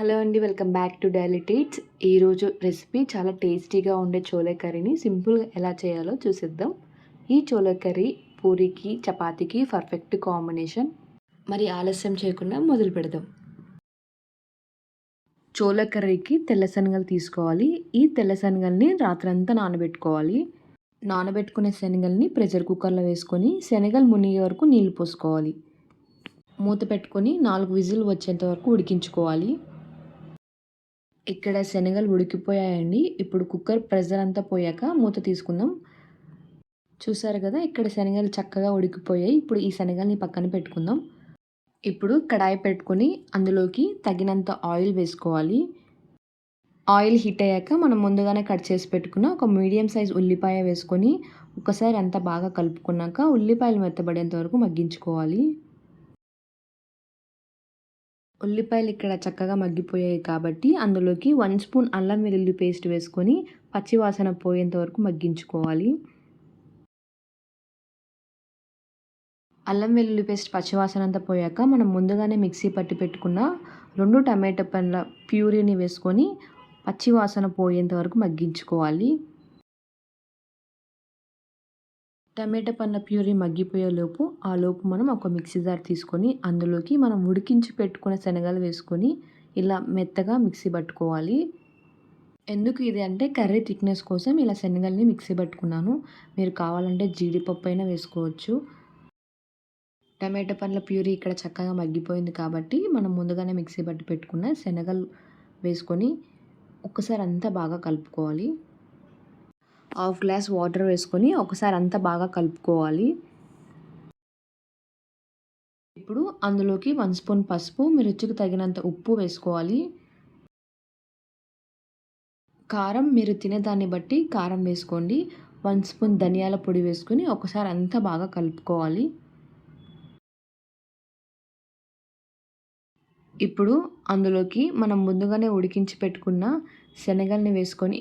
Hello అండి. Welcome back to daily treats. ఈరోజు recipe చాలా టేస్టీగా ఉండే చోలే కర్రీని సింపుల్గా ఎలా చేయాలో చూసేద్దాం. ఈ చోలే కర్రీ పూరికి చపాతీకి పర్ఫెక్ట్ కాంబినేషన్. మరి ఆలస్యం చేయకుండా మొదలు పెడదాం. చోలే కర్రీకి తెల్ల శనగలు తీసుకోవాలి. ఈ తెల్ల శనగల్ని రాత్రంతా నానబెట్టుకోవాలి. నానబెట్టుకునే శనగల్ని ప్రెషర్ కుక్కర్లో వేసుకొని శనగలు మునిగే వరకు నీళ్లు పోసుకోవాలి. మూత పెట్టుకొని 4 విజిల్ వచ్చేంత వరకు ఉడికించుకోవాలి. ఇక్కడ శనగలు ఉడికిపోయాయండి. ఇప్పుడు కుక్కర్ ప్రెషర్ అంతా పోయాక మూత తీసుకుందాం. చూసారు కదా, ఇక్కడ శనగలు చక్కగా ఉడికిపోయాయి. ఇప్పుడు ఈ శనగల్ని పక్కన పెట్టుకుందాం. ఇప్పుడు కడాయి పెట్టుకొని అందులోకి తగినంత ఆయిల్ వేసుకోవాలి. ఆయిల్ హీట్ అయ్యాక మనం ముందుగానే కట్ చేసి పెట్టుకున్న ఒక మీడియం సైజ్ ఉల్లిపాయ వేసుకొని ఒకసారి అంతా బాగా కలుపుకున్నాక ఉల్లిపాయలు మెత్తబడేంత వరకు మగ్గించుకోవాలి. ఉల్లిపాయలు ఇక్కడ చక్కగా మగ్గిపోయాయి కాబట్టి అందులోకి 1 స్పూన్ అల్లం వెల్లుల్లి పేస్ట్ వేసుకొని పచ్చివాసన పోయేంత వరకు మగ్గించుకోవాలి. అల్లం వెల్లుల్లి పేస్ట్ పచ్చివాసన అంతా పోయాక మనం ముందుగానే మిక్సీ పట్టి పెట్టుకున్న 2 టమాటా పండ్ల ప్యూరీని వేసుకొని పచ్చివాసన పోయేంత వరకు మగ్గించుకోవాలి. టమాటా పండ్ల ప్యూరీ మగ్గిపోయేలోపు మనం ఒక మిక్సీ జార్ తీసుకొని అందులోకి మనం ఉడికించి పెట్టుకున్న శనగలు వేసుకొని ఇలా మెత్తగా మిక్సీ పట్టుకోవాలి. ఎందుకు ఇది అంటే కర్రీ థిక్నెస్ కోసం ఇలా శనగల్ని మిక్సీ పట్టుకున్నాను. మీరు కావాలంటే జీడిపప్పు అయినా వేసుకోవచ్చు. టమాటా పండ్ల ప్యూరీ ఇక్కడ చక్కగా మగ్గిపోయింది కాబట్టి మనం ముందుగానే మిక్సీ పట్టి పెట్టుకున్న శనగలు వేసుకొని ఒక్కసారి అంతా బాగా కలుపుకోవాలి. 1/2 గ్లాస్ వాటర్ వేసుకొని ఒకసారి అంతా బాగా కలుపుకోవాలి. ఇప్పుడు అందులోకి 1 స్పూన్ పసుపు, మీ రుచికి తగినంత ఉప్పు వేసుకోవాలి. కారం మీరు తినేదాన్ని బట్టి కారం వేసుకోండి. 1 స్పూన్ ధనియాల పొడి వేసుకొని ఒకసారి అంతా బాగా కలుపుకోవాలి. ఇప్పుడు అందులోకి మనం ముందుగానే ఉడికించి పెట్టుకున్న శనగల్ని వేసుకొని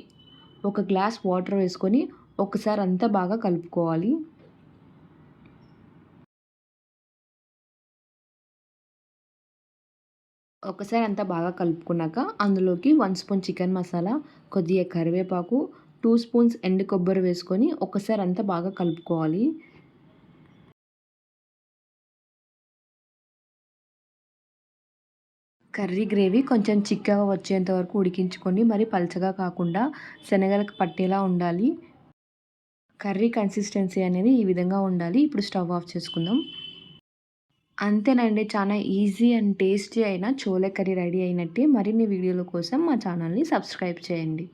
1 గ్లాస్ వాటర్ వేసుకొని ఒకసారి అంతా బాగా కలుపుకోవాలి. ఒకసారి అంతా బాగా కలుపుకున్నాక అందులోకి 1 స్పూన్ చికెన్ మసాలా, కొద్దిగా కరివేపాకు, 2 స్పూన్స్ ఎండు కొబ్బరి వేసుకొని ఒకసారి అంతా బాగా కలుపుకోవాలి. కర్రీ గ్రేవీ కొంచెం చిక్కగా వచ్చేంత వరకు ఉడికించుకొని మరి పలచగా కాకుండా శనగలకు పట్టేలా ఉండాలి. కర్రీ కన్సిస్టెన్సీ అనేది ఈ విధంగా ఉండాలి. ఇప్పుడు స్టవ్ ఆఫ్ చేసుకుందాం. అంతేనండి, చాలా ఈజీ అండ్ టేస్టీ అయిన చోలే కర్రీ రెడీ అయినట్టే. మరిన్ని వీడియోల కోసం మా ఛానల్ని సబ్స్క్రైబ్ చేయండి.